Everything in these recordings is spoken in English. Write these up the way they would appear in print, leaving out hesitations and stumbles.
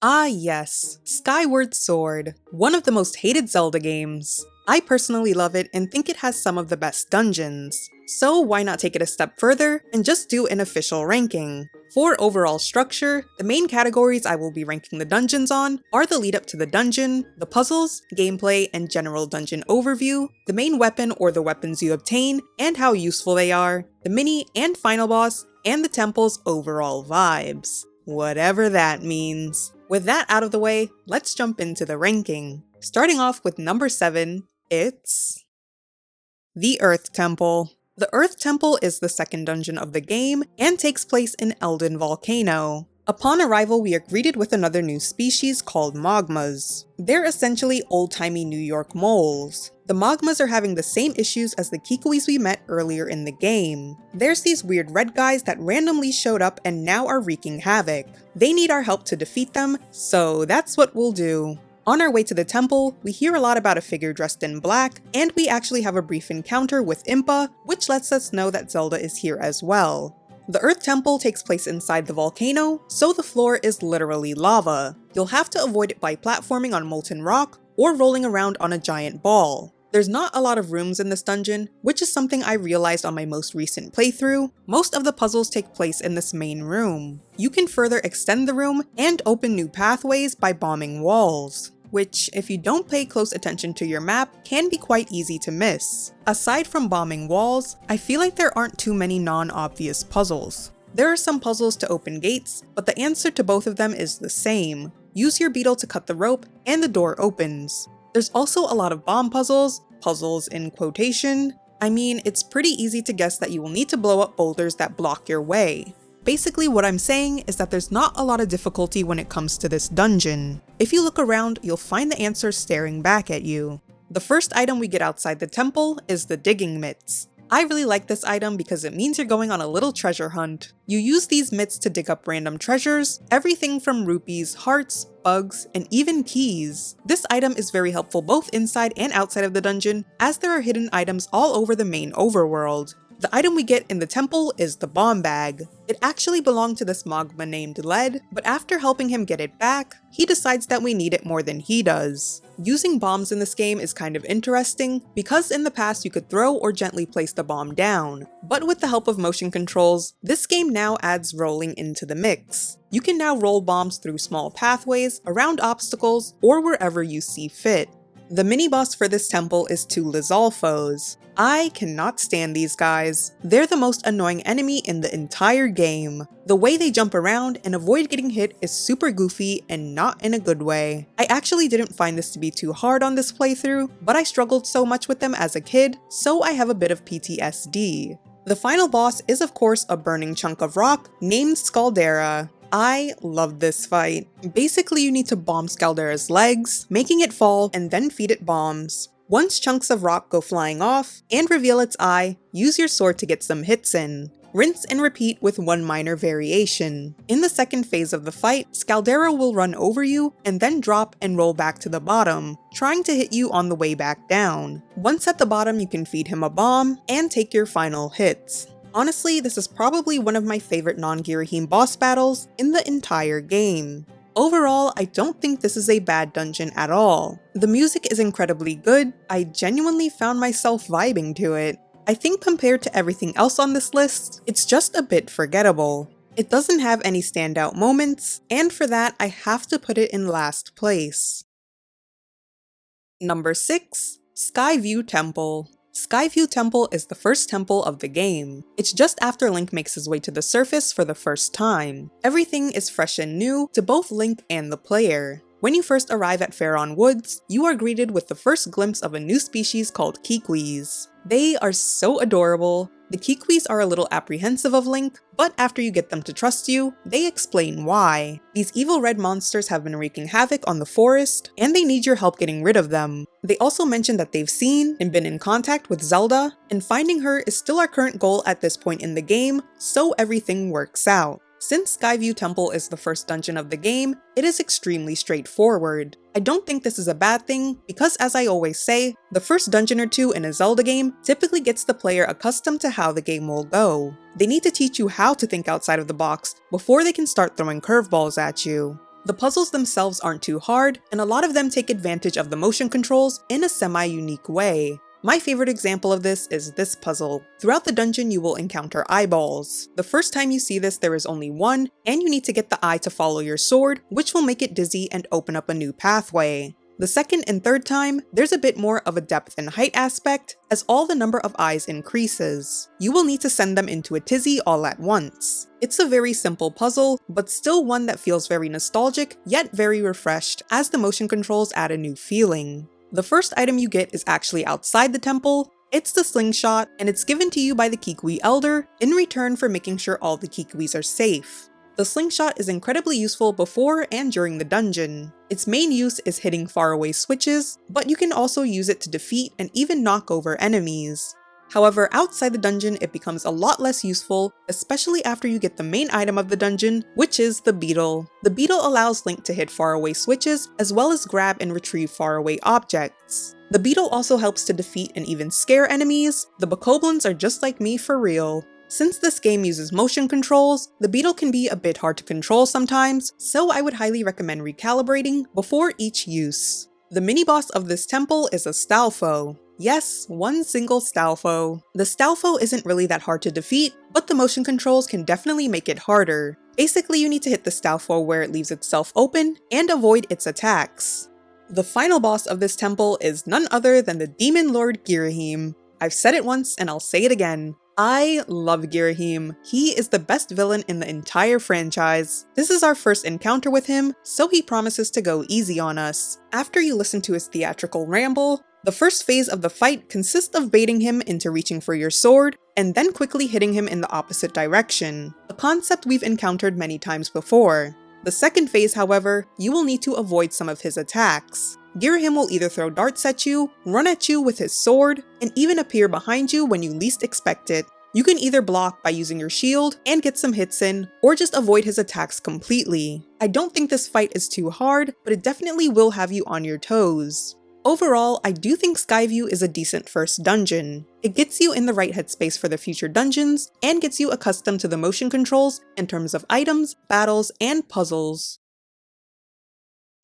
Ah yes, Skyward Sword, one of the most hated Zelda games. I personally love it and think it has some of the best dungeons. So why not take it a step further and just do an official ranking? For overall structure, the main categories I will be ranking the dungeons on are the lead up to the dungeon, the puzzles, gameplay, and general dungeon overview, the main weapon or the weapons you obtain and how useful they are, the mini and final boss, and the temple's overall vibes. Whatever that means. With that out of the way, let's jump into the ranking. Starting off with number 7, it's the Earth Temple. The Earth Temple is the second dungeon of the game and takes place in Elden Volcano. Upon arrival, we are greeted with another new species called Mogmas. They're essentially old-timey New York moles. The Mogmas are having the same issues as the Kikuis we met earlier in the game. There's these weird red guys that randomly showed up and now are wreaking havoc. They need our help to defeat them, so that's what we'll do. On our way to the temple, we hear a lot about a figure dressed in black, and we actually have a brief encounter with Impa, which lets us know that Zelda is here as well. The Earth Temple takes place inside the volcano, so the floor is literally lava. You'll have to avoid it by platforming on molten rock or rolling around on a giant ball. There's not a lot of rooms in this dungeon, which is something I realized on my most recent playthrough. Most of the puzzles take place in this main room. You can further extend the room and open new pathways by bombing walls, which, if you don't pay close attention to your map, can be quite easy to miss. Aside from bombing walls, I feel like there aren't too many non-obvious puzzles. There are some puzzles to open gates, but the answer to both of them is the same. Use your beetle to cut the rope, and the door opens. There's also a lot of bomb puzzles in quotation. I mean, it's pretty easy to guess that you will need to blow up boulders that block your way. Basically, what I'm saying is that there's not a lot of difficulty when it comes to this dungeon. If you look around, you'll find the answer staring back at you. The first item we get outside the temple is the digging mitts. I really like this item because it means you're going on a little treasure hunt. You use these mitts to dig up random treasures, everything from rupees, hearts, bugs, and even keys. This item is very helpful both inside and outside of the dungeon, as there are hidden items all over the main overworld. The item we get in the temple is the bomb bag. It actually belonged to this Mogma named Led, but after helping him get it back, he decides that we need it more than he does. Using bombs in this game is kind of interesting, because in the past you could throw or gently place the bomb down, but with the help of motion controls, this game now adds rolling into the mix. You can now roll bombs through small pathways, around obstacles, or wherever you see fit. The mini-boss for this temple is two Lizalfos. I cannot stand these guys. They're the most annoying enemy in the entire game. The way they jump around and avoid getting hit is super goofy and not in a good way. I actually didn't find this to be too hard on this playthrough, but I struggled so much with them as a kid, so I have a bit of PTSD. The final boss is of course a burning chunk of rock named Scaldera. I love this fight. Basically, you need to bomb Scaldera's legs, making it fall, and then feed it bombs. Once chunks of rock go flying off and reveal its eye, use your sword to get some hits in. Rinse and repeat with one minor variation. In the second phase of the fight, Scaldera will run over you and then drop and roll back to the bottom, trying to hit you on the way back down. Once at the bottom, you can feed him a bomb and take your final hits. Honestly, this is probably one of my favorite non-Girahim boss battles in the entire game. Overall, I don't think this is a bad dungeon at all. The music is incredibly good. I genuinely found myself vibing to it. I think compared to everything else on this list, it's just a bit forgettable. It doesn't have any standout moments, and for that, I have to put it in last place. Number 6, Skyview Temple. Skyview Temple is the first temple of the game. It's just after Link makes his way to the surface for the first time. Everything is fresh and new to both Link and the player. When you first arrive at Faron Woods, you are greeted with the first glimpse of a new species called Kikuis. They are so adorable. The Kikuis are a little apprehensive of Link, but after you get them to trust you, they explain why. These evil red monsters have been wreaking havoc on the forest, and they need your help getting rid of them. They also mention that they've seen and been in contact with Zelda, and finding her is still our current goal at this point in the game, so everything works out. Since Skyview Temple is the first dungeon of the game, it is extremely straightforward. I don't think this is a bad thing, because as I always say, the first dungeon or two in a Zelda game typically gets the player accustomed to how the game will go. They need to teach you how to think outside of the box before they can start throwing curveballs at you. The puzzles themselves aren't too hard, and a lot of them take advantage of the motion controls in a semi-unique way. My favorite example of this is this puzzle. Throughout the dungeon, you will encounter eyeballs. The first time you see this, there is only one, and you need to get the eye to follow your sword, which will make it dizzy and open up a new pathway. The second and third time, there's a bit more of a depth and height aspect, as all the number of eyes increases. You will need to send them into a tizzy all at once. It's a very simple puzzle, but still one that feels very nostalgic, yet very refreshed, as the motion controls add a new feeling. The first item you get is actually outside the temple. It's the slingshot, and it's given to you by the Kikwi Elder in return for making sure all the Kikwis are safe. The slingshot is incredibly useful before and during the dungeon. Its main use is hitting faraway switches, but you can also use it to defeat and even knock over enemies. However, outside the dungeon it becomes a lot less useful, especially after you get the main item of the dungeon, which is the beetle. The beetle allows Link to hit faraway switches, as well as grab and retrieve faraway objects. The beetle also helps to defeat and even scare enemies. The bokoblins are just like me for real. Since this game uses motion controls, the beetle can be a bit hard to control sometimes, so I would highly recommend recalibrating before each use. The mini-boss of this temple is a Stalfo. Yes, one single Stalfo. The Stalfo isn't really that hard to defeat, but the motion controls can definitely make it harder. Basically, you need to hit the Stalfo where it leaves itself open and avoid its attacks. The final boss of this temple is none other than the Demon Lord Girahim. I've said it once and I'll say it again. I love Girahim. He is the best villain in the entire franchise. This is our first encounter with him, so he promises to go easy on us. After you listen to his theatrical ramble, the first phase of the fight consists of baiting him into reaching for your sword, and then quickly hitting him in the opposite direction, a concept we've encountered many times before. The second phase, however, you will need to avoid some of his attacks. Girahim will either throw darts at you, run at you with his sword, and even appear behind you when you least expect it. You can either block by using your shield and get some hits in, or just avoid his attacks completely. I don't think this fight is too hard, but it definitely will have you on your toes. Overall, I do think Skyview is a decent first dungeon. It gets you in the right headspace for the future dungeons, and gets you accustomed to the motion controls in terms of items, battles, and puzzles.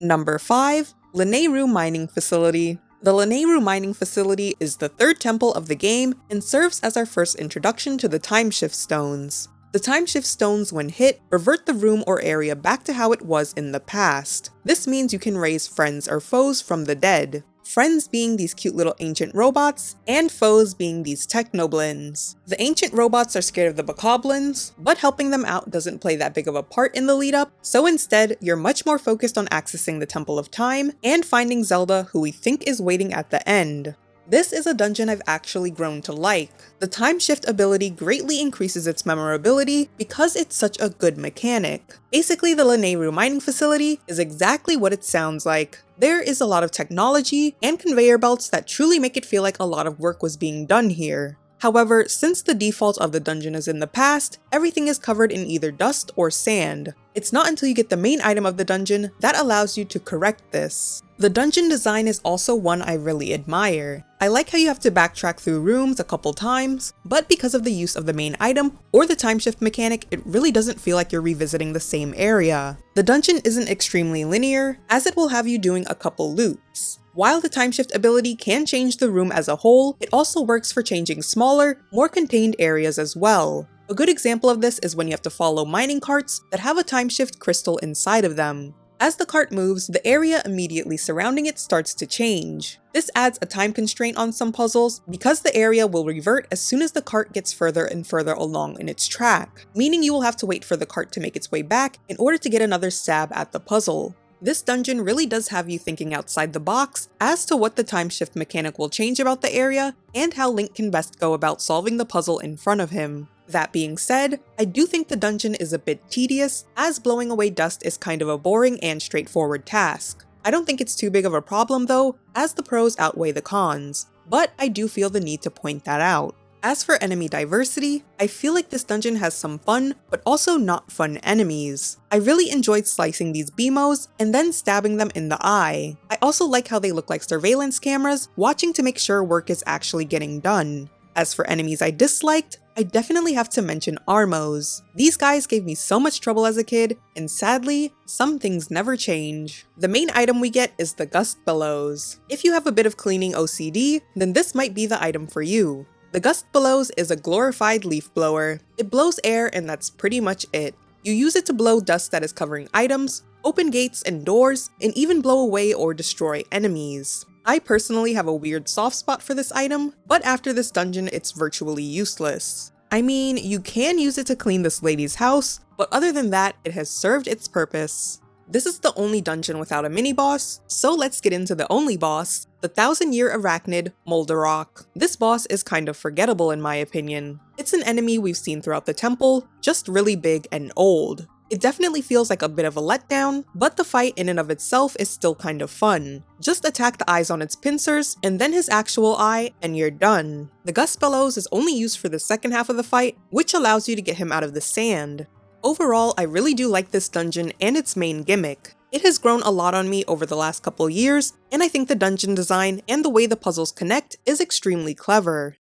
Number 5. Lanu Mining Facility. The Lanu Mining Facility is the third temple of the game and serves as our first introduction to the Time Shift Stones. The Time Shift Stones, when hit, revert the room or area back to how it was in the past. This means you can raise friends or foes from the dead. Friends being these cute little ancient robots, and foes being these technoblins. The ancient robots are scared of the bokoblins, but helping them out doesn't play that big of a part in the lead up, so instead, you're much more focused on accessing the Temple of Time and finding Zelda, who we think is waiting at the end. This is a dungeon I've actually grown to like. The time shift ability greatly increases its memorability because it's such a good mechanic. Basically, the Lanu Mining Facility is exactly what it sounds like. There is a lot of technology and conveyor belts that truly make it feel like a lot of work was being done here. However, since the default of the dungeon is in the past, everything is covered in either dust or sand. It's not until you get the main item of the dungeon that allows you to correct this. The dungeon design is also one I really admire. I like how you have to backtrack through rooms a couple times, but because of the use of the main item or the time shift mechanic, it really doesn't feel like you're revisiting the same area. The dungeon isn't extremely linear, as it will have you doing a couple loops. While the time shift ability can change the room as a whole, it also works for changing smaller, more contained areas as well. A good example of this is when you have to follow mining carts that have a time shift crystal inside of them. As the cart moves, the area immediately surrounding it starts to change. This adds a time constraint on some puzzles because the area will revert as soon as the cart gets further and further along in its track, meaning you will have to wait for the cart to make its way back in order to get another stab at the puzzle. This dungeon really does have you thinking outside the box as to what the time shift mechanic will change about the area and how Link can best go about solving the puzzle in front of him. That being said, I do think the dungeon is a bit tedious, as blowing away dust is kind of a boring and straightforward task. I don't think it's too big of a problem though, as the pros outweigh the cons, but I do feel the need to point that out. As for enemy diversity, I feel like this dungeon has some fun, but also not fun enemies. I really enjoyed slicing these BMOs and then stabbing them in the eye. I also like how they look like surveillance cameras, watching to make sure work is actually getting done. As for enemies I disliked, I definitely have to mention Armos. These guys gave me so much trouble as a kid, and sadly, some things never change. The main item we get is the Gust Bellows. If you have a bit of cleaning OCD, then this might be the item for you. The Gust Bellows is a glorified leaf blower. It blows air and that's pretty much it. You use it to blow dust that is covering items, open gates and doors, and even blow away or destroy enemies. I personally have a weird soft spot for this item, but after this dungeon it's virtually useless. I mean, you can use it to clean this lady's house, but other than that, it has served its purpose. This is the only dungeon without a mini-boss, so let's get into the only boss, the 1000-year arachnid, Moldarok. This boss is kind of forgettable in my opinion. It's an enemy we've seen throughout the temple, just really big and old. It definitely feels like a bit of a letdown, but the fight in and of itself is still kind of fun. Just attack the eyes on its pincers, and then his actual eye, and you're done. The Gust Bellows is only used for the second half of the fight, which allows you to get him out of the sand. Overall, I really do like this dungeon and its main gimmick. It has grown a lot on me over the last couple years, and I think the dungeon design and the way the puzzles connect is extremely clever.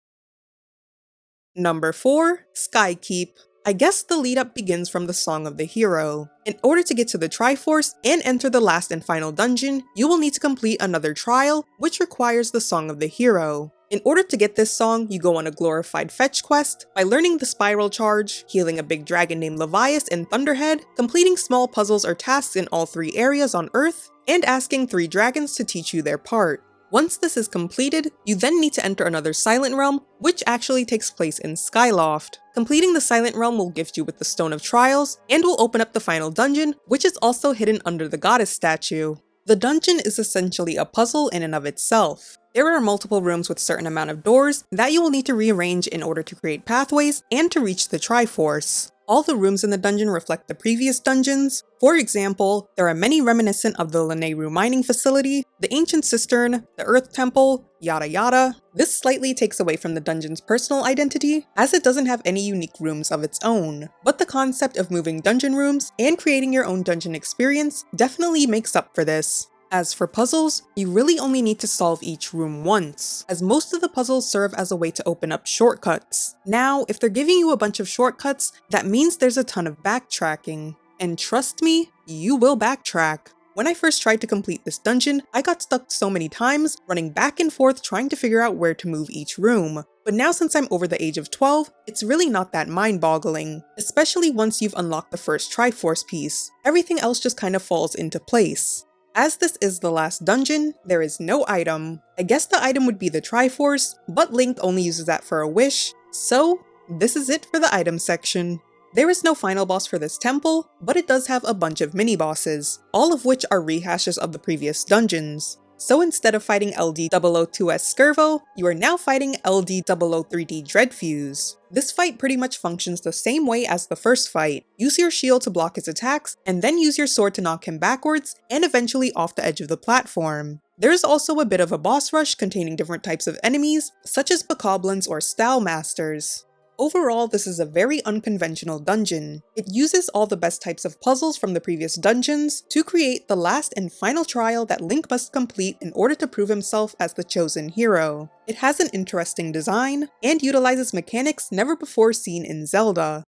Number 4. Skykeep. I guess the lead up begins from the Song of the Hero. In order to get to the Triforce and enter the last and final dungeon, you will need to complete another trial, which requires the Song of the Hero. In order to get this song, you go on a glorified fetch quest by learning the Spiral Charge, healing a big dragon named Levias and Thunderhead, completing small puzzles or tasks in all 3 areas on Earth, and asking 3 dragons to teach you their part. Once this is completed, you then need to enter another Silent Realm, which actually takes place in Skyloft. Completing the Silent Realm will gift you with the Stone of Trials, and will open up the final dungeon, which is also hidden under the goddess statue. The dungeon is essentially a puzzle in and of itself. There are multiple rooms with certain amount of doors that you will need to rearrange in order to create pathways and to reach the Triforce. All the rooms in the dungeon reflect the previous dungeons. For example, there are many reminiscent of the Lanu mining facility, the ancient Sistern, the Earth Temple, yada yada. This slightly takes away from the dungeon's personal identity, as it doesn't have any unique rooms of its own. But the concept of moving dungeon rooms and creating your own dungeon experience definitely makes up for this. As for puzzles, you really only need to solve each room once, as most of the puzzles serve as a way to open up shortcuts. Now, if they're giving you a bunch of shortcuts, that means there's a ton of backtracking. And trust me, you will backtrack. When I first tried to complete this dungeon, I got stuck so many times, running back and forth trying to figure out where to move each room. But now since I'm over the age of 12, it's really not that mind-boggling, especially once you've unlocked the first Triforce piece. Everything else just kind of falls into place. As this is the last dungeon, there is no item. I guess the item would be the Triforce, but Link only uses that for a wish, so this is it for the item section. There is no final boss for this temple, but it does have a bunch of mini-bosses, all of which are rehashes of the previous dungeons. So instead of fighting LD002S Skirvo, you are now fighting LD003D Dreadfuse. This fight pretty much functions the same way as the first fight. Use your shield to block his attacks, and then use your sword to knock him backwards, and eventually off the edge of the platform. There is also a bit of a boss rush containing different types of enemies, such as Bokoblins or Style Masters. Overall, this is a very unconventional dungeon. It uses all the best types of puzzles from the previous dungeons to create the last and final trial that Link must complete in order to prove himself as the chosen hero. It has an interesting design, and utilizes mechanics never before seen in Zelda.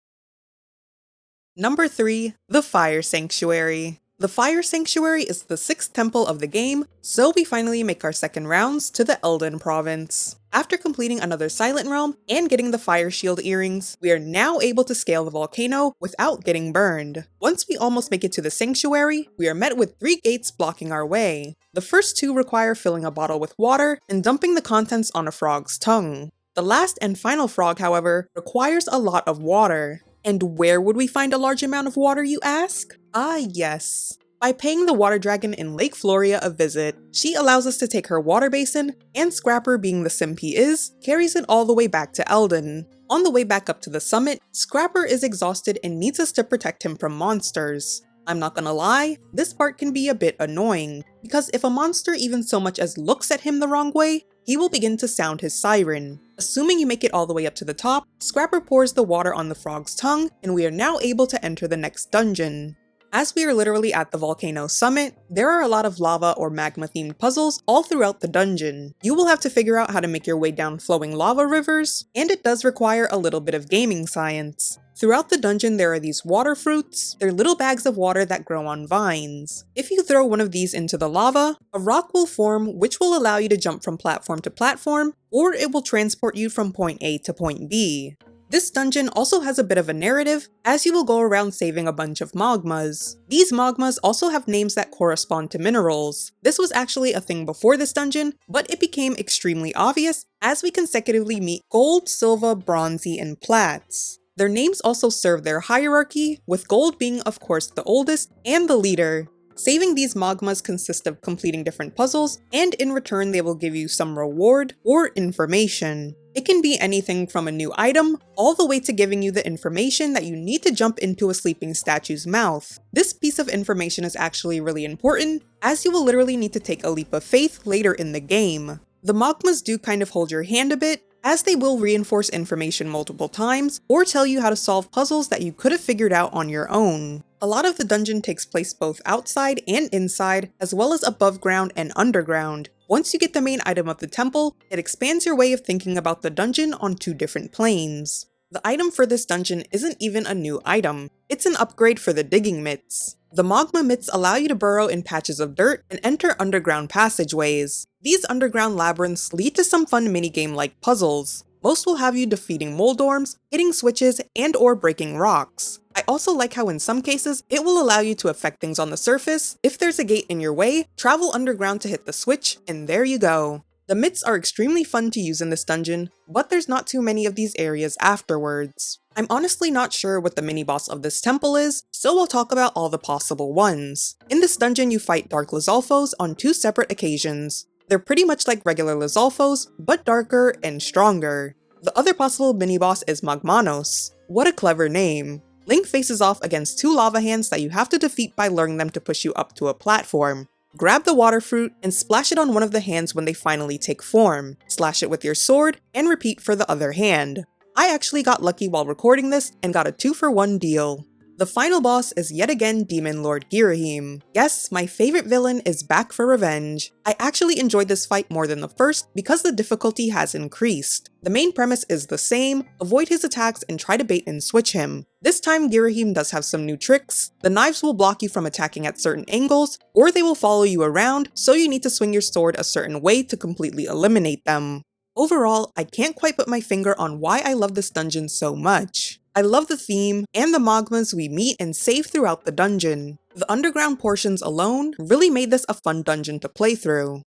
Number 3. The Fire Sanctuary. The Fire Sanctuary is the 6th temple of the game, so we finally make our second rounds to the Eldin province. After completing another Silent Realm and getting the Fire Shield earrings, we are now able to scale the volcano without getting burned. Once we almost make it to the sanctuary, we are met with 3 gates blocking our way. The first 2 require filling a bottle with water and dumping the contents on a frog's tongue. The last and final frog, however, requires a lot of water. And where would we find a large amount of water, you ask? Ah, yes. By paying the water dragon in Lake Floria a visit. She allows us to take her water basin, and Scrapper, being the simp he is, carries it all the way back to Eldin. On the way back up to the summit, Scrapper is exhausted and needs us to protect him from monsters. I'm not gonna lie, this part can be a bit annoying, because if a monster even so much as looks at him the wrong way, he will begin to sound his siren. Assuming you make it all the way up to the top, Scrapper pours the water on the frog's tongue, and we are now able to enter the next dungeon. As we are literally at the volcano summit, there are a lot of lava or magma themed puzzles all throughout the dungeon. You will have to figure out how to make your way down flowing lava rivers, and it does require a little bit of gaming science. Throughout the dungeon there are these water fruits. They're little bags of water that grow on vines. If you throw one of these into the lava, a rock will form which will allow you to jump from platform to platform, or it will transport you from point A to point B. This dungeon also has a bit of a narrative, as you will go around saving a bunch of magmas. These magmas also have names that correspond to minerals. This was actually a thing before this dungeon, but it became extremely obvious as we consecutively meet gold, silver, bronzy, and plats. Their names also serve their hierarchy, with gold being of course the oldest and the leader. Saving these magmas consists of completing different puzzles, and in return they will give you some reward or information. It can be anything from a new item, all the way to giving you the information that you need to jump into a sleeping statue's mouth. This piece of information is actually really important, as you will literally need to take a leap of faith later in the game. The magmas do kind of hold your hand a bit, as they will reinforce information multiple times, or tell you how to solve puzzles that you could have figured out on your own. A lot of the dungeon takes place both outside and inside, as well as above ground and underground. Once you get the main item of the temple, it expands your way of thinking about the dungeon on two different planes. The item for this dungeon isn't even a new item, it's an upgrade for the digging mitts. The magma mitts allow you to burrow in patches of dirt and enter underground passageways. These underground labyrinths lead to some fun minigame-like puzzles. Most will have you defeating moldorms, hitting switches, and or breaking rocks. I also like how in some cases, it will allow you to affect things on the surface. If there's a gate in your way, travel underground to hit the switch, and there you go. The mitts are extremely fun to use in this dungeon, but there's not too many of these areas afterwards. I'm honestly not sure what the mini-boss of this temple is, so I'll talk about all the possible ones. In this dungeon you fight Dark Lizalfos on two separate occasions. They're pretty much like regular Lizalfos, but darker and stronger. The other possible mini-boss is Magmanos. What a clever name. Link faces off against two lava hands that you have to defeat by luring them to push you up to a platform. Grab the water fruit and splash it on one of the hands when they finally take form. Slash it with your sword, and repeat for the other hand. I actually got lucky while recording this and got a 2-for-1 deal. The final boss is yet again Demon Lord Girahim. Yes, my favorite villain is back for revenge. I actually enjoyed this fight more than the first because the difficulty has increased. The main premise is the same, avoid his attacks and try to bait and switch him. This time Girahim does have some new tricks. The knives will block you from attacking at certain angles, or they will follow you around, so you need to swing your sword a certain way to completely eliminate them. Overall, I can't quite put my finger on why I love this dungeon so much. I love the theme, and the magmas we meet and save throughout the dungeon. The underground portions alone really made this a fun dungeon to play through.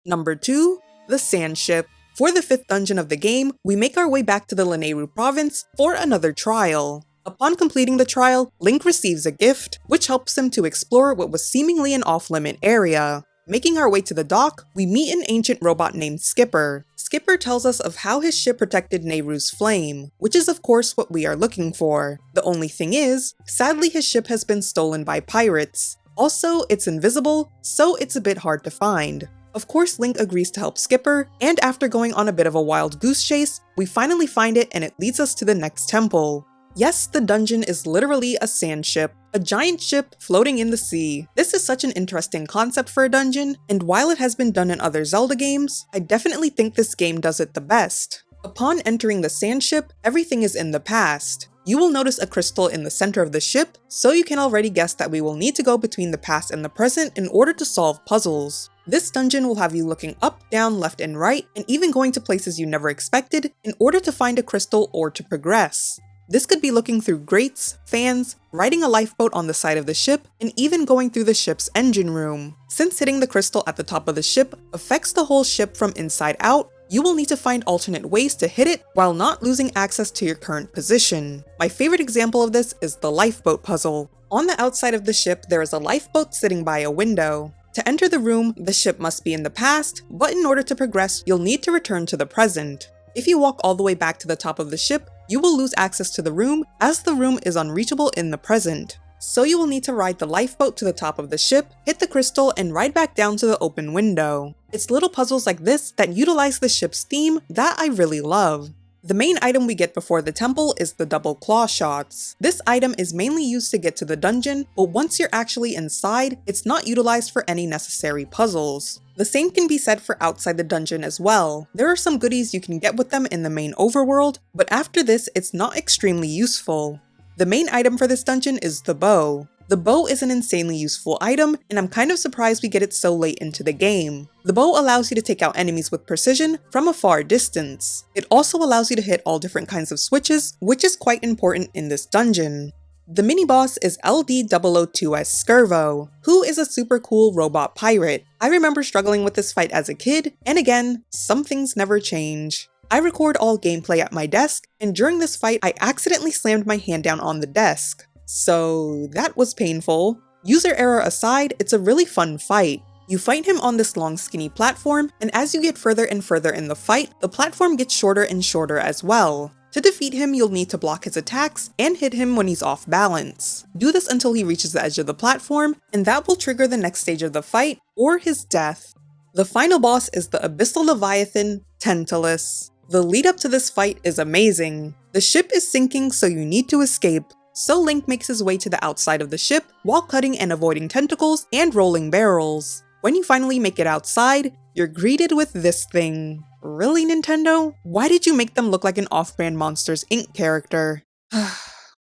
Number 2. The Sand Ship. For the 5th dungeon of the game, we make our way back to the Lanu province for another trial. Upon completing the trial, Link receives a gift, which helps him to explore what was seemingly an off-limit area. Making our way to the dock, we meet an ancient robot named Skipper. Skipper tells us of how his ship protected Nehru's flame, which is of course what we are looking for. The only thing is, sadly his ship has been stolen by pirates. Also, it's invisible, so it's a bit hard to find. Of course, Link agrees to help Skipper, and after going on a bit of a wild goose chase, we finally find it and it leads us to the next temple. Yes, the dungeon is literally a sand ship, a giant ship floating in the sea. This is such an interesting concept for a dungeon, and while it has been done in other Zelda games, I definitely think this game does it the best. Upon entering the sand ship, everything is in the past. You will notice a crystal in the center of the ship, so you can already guess that we will need to go between the past and the present in order to solve puzzles. This dungeon will have you looking up, down, left, and right, and even going to places you never expected in order to find a crystal or to progress. This could be looking through grates, fans, riding a lifeboat on the side of the ship, and even going through the ship's engine room. Since hitting the crystal at the top of the ship affects the whole ship from inside out, you will need to find alternate ways to hit it while not losing access to your current position. My favorite example of this is the lifeboat puzzle. On the outside of the ship, there is a lifeboat sitting by a window. To enter the room, the ship must be in the past, but in order to progress, you'll need to return to the present. If you walk all the way back to the top of the ship, you will lose access to the room, as the room is unreachable in the present. So you will need to ride the lifeboat to the top of the ship, hit the crystal, and ride back down to the open window. It's little puzzles like this that utilize the ship's theme that I really love. The main item we get before the temple is the double claw shots. This item is mainly used to get to the dungeon, but once you're actually inside, it's not utilized for any necessary puzzles. The same can be said for outside the dungeon as well. There are some goodies you can get with them in the main overworld, but after this, it's not extremely useful. The main item for this dungeon is the bow. The bow is an insanely useful item, and I'm kind of surprised we get it so late into the game. The bow allows you to take out enemies with precision from a far distance. It also allows you to hit all different kinds of switches, which is quite important in this dungeon. The mini-boss is LD002S Skirvo, who is a super cool robot pirate. I remember struggling with this fight as a kid, and again, some things never change. I record all gameplay at my desk, and during this fight I accidentally slammed my hand down on the desk. So that was painful. User error aside, it's a really fun fight. You fight him on this long skinny platform, and as you get further and further in the fight, the platform gets shorter and shorter as well. To defeat him, you'll need to block his attacks and hit him when he's off balance. Do this until he reaches the edge of the platform, and that will trigger the next stage of the fight, or his death. The final boss is the Abyssal Leviathan, Tantalus. The lead up to this fight is amazing. The ship is sinking, so you need to escape. So Link makes his way to the outside of the ship while cutting and avoiding tentacles and rolling barrels. When you finally make it outside, you're greeted with this thing. Really, Nintendo? Why did you make them look like an Off-Brand Monsters, Inc. character?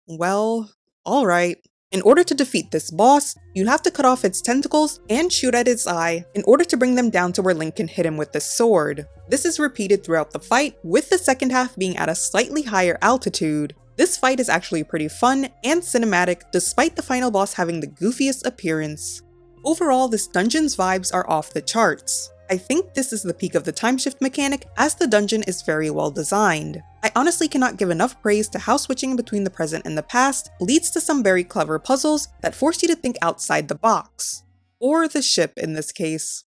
Well, alright. In order to defeat this boss, you'd have to cut off its tentacles and shoot at its eye in order to bring them down to where Link can hit him with the sword. This is repeated throughout the fight, with the second half being at a slightly higher altitude. This fight is actually pretty fun and cinematic, despite the final boss having the goofiest appearance. Overall, this dungeon's vibes are off the charts. I think this is the peak of the time shift mechanic, as the dungeon is very well designed. I honestly cannot give enough praise to how switching between the present and the past leads to some very clever puzzles that force you to think outside the box. Or the ship in this case.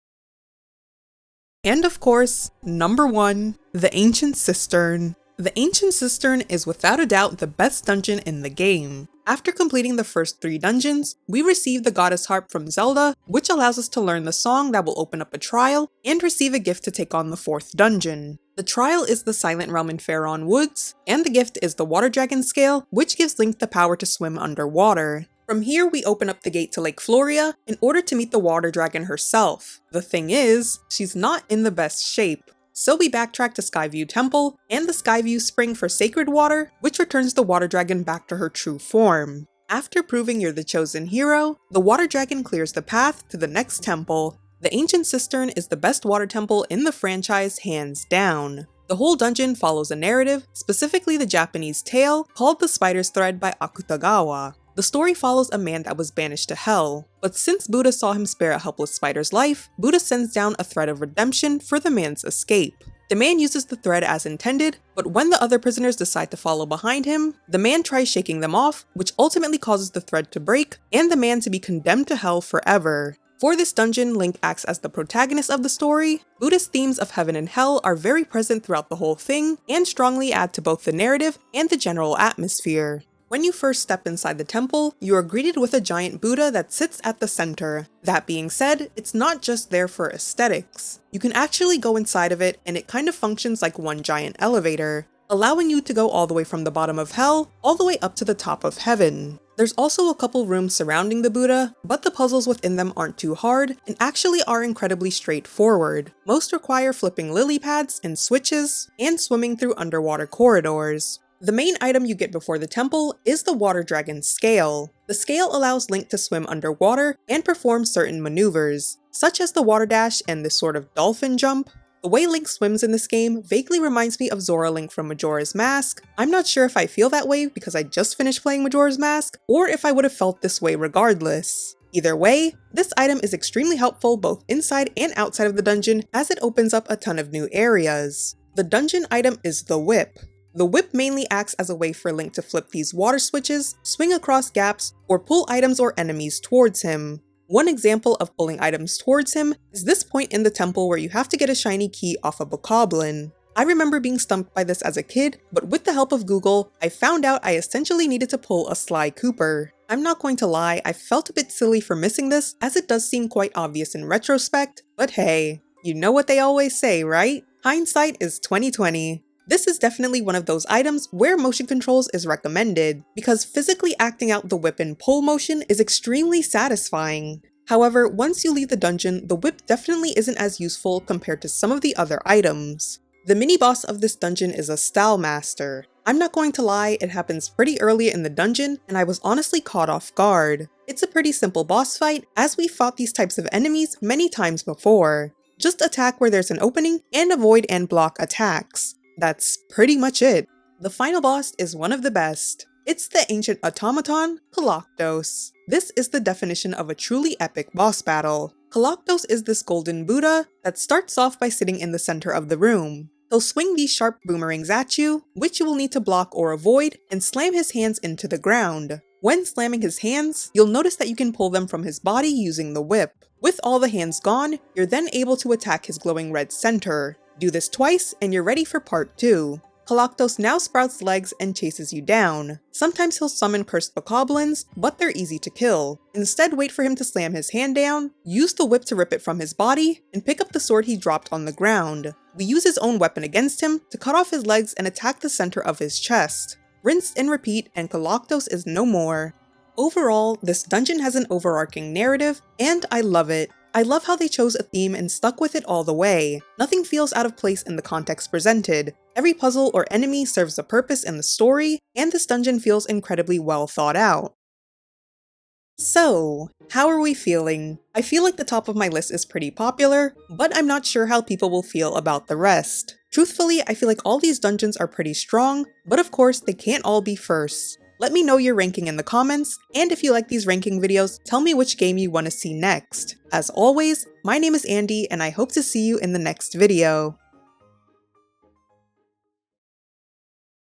And of course, number 1, the Ancient Sistern. The Ancient Sistern is without a doubt the best dungeon in the game. After completing the first 3 dungeons, we receive the Goddess Harp from Zelda, which allows us to learn the song that will open up a trial, and receive a gift to take on the 4th dungeon. The trial is the Silent Realm in Faron Woods, and the gift is the Water Dragon Scale, which gives Link the power to swim underwater. From here, we open up the gate to Lake Floria in order to meet the Water Dragon herself. The thing is, she's not in the best shape. So we backtrack to Skyview Temple and the Skyview Spring for Sacred Water, which returns the Water Dragon back to her true form. After proving you're the chosen hero, the Water Dragon clears the path to the next temple. The Ancient Sistern is the best water temple in the franchise, hands down. The whole dungeon follows a narrative, specifically the Japanese tale called The Spider's Thread by Akutagawa. The story follows a man that was banished to hell, but since Buddha saw him spare a helpless spider's life, Buddha sends down a thread of redemption for the man's escape. The man uses the thread as intended, but when the other prisoners decide to follow behind him, the man tries shaking them off, which ultimately causes the thread to break, and the man to be condemned to hell forever. For this dungeon, Link acts as the protagonist of the story. Buddhist themes of heaven and hell are very present throughout the whole thing, and strongly add to both the narrative and the general atmosphere. When you first step inside the temple, you are greeted with a giant Buddha that sits at the center. That being said, it's not just there for aesthetics. You can actually go inside of it, and it kind of functions like one giant elevator, allowing you to go all the way from the bottom of hell, all the way up to the top of heaven. There's also a couple rooms surrounding the Buddha, but the puzzles within them aren't too hard, and actually are incredibly straightforward. Most require flipping lily pads and switches, and swimming through underwater corridors. The main item you get before the temple is the Water Dragon Scale. The scale allows Link to swim underwater and perform certain maneuvers, such as the water dash and this sort of dolphin jump. The way Link swims in this game vaguely reminds me of Zora Link from Majora's Mask. I'm not sure if I feel that way because I just finished playing Majora's Mask, or if I would have felt this way regardless. Either way, this item is extremely helpful both inside and outside of the dungeon, as it opens up a ton of new areas. The dungeon item is the Whip. The whip mainly acts as a way for Link to flip these water switches, swing across gaps, or pull items or enemies towards him. One example of pulling items towards him is this point in the temple where you have to get a shiny key off a bokoblin. I remember being stumped by this as a kid, but with the help of Google, I found out I essentially needed to pull a Sly Cooper. I'm not going to lie, I felt a bit silly for missing this, as it does seem quite obvious in retrospect, but hey, you know what they always say, right? Hindsight is 20/20. This is definitely one of those items where motion controls is recommended, because physically acting out the whip and pull motion is extremely satisfying. However, once you leave the dungeon, the whip definitely isn't as useful compared to some of the other items. The mini-boss of this dungeon is a Style Master. I'm not going to lie, it happens pretty early in the dungeon, and I was honestly caught off guard. It's a pretty simple boss fight, as we fought these types of enemies many times before. Just attack where there's an opening, and avoid and block attacks. That's pretty much it. The final boss is one of the best. It's the ancient automaton, Koloktos. This is the definition of a truly epic boss battle. Koloktos is this golden Buddha that starts off by sitting in the center of the room. He'll swing these sharp boomerangs at you, which you will need to block or avoid, and slam his hands into the ground. When slamming his hands, you'll notice that you can pull them from his body using the whip. With all the hands gone, you're then able to attack his glowing red center. Do this twice, and you're ready for part 2. Koloktos now sprouts legs and chases you down. Sometimes he'll summon cursed bokoblins, but they're easy to kill. Instead, wait for him to slam his hand down, use the whip to rip it from his body, and pick up the sword he dropped on the ground. We use his own weapon against him to cut off his legs and attack the center of his chest. Rinse and repeat, and Koloktos is no more. Overall, this dungeon has an overarching narrative, and I love it. I love how they chose a theme and stuck with it all the way. Nothing feels out of place in the context presented. Every puzzle or enemy serves a purpose in the story, and this dungeon feels incredibly well thought out. So, how are we feeling? I feel like the top of my list is pretty popular, but I'm not sure how people will feel about the rest. Truthfully, I feel like all these dungeons are pretty strong, but of course they can't all be firsts. Let me know your ranking in the comments, and if you like these ranking videos, tell me which game you want to see next. As always, my name is Andy, and I hope to see you in the next video.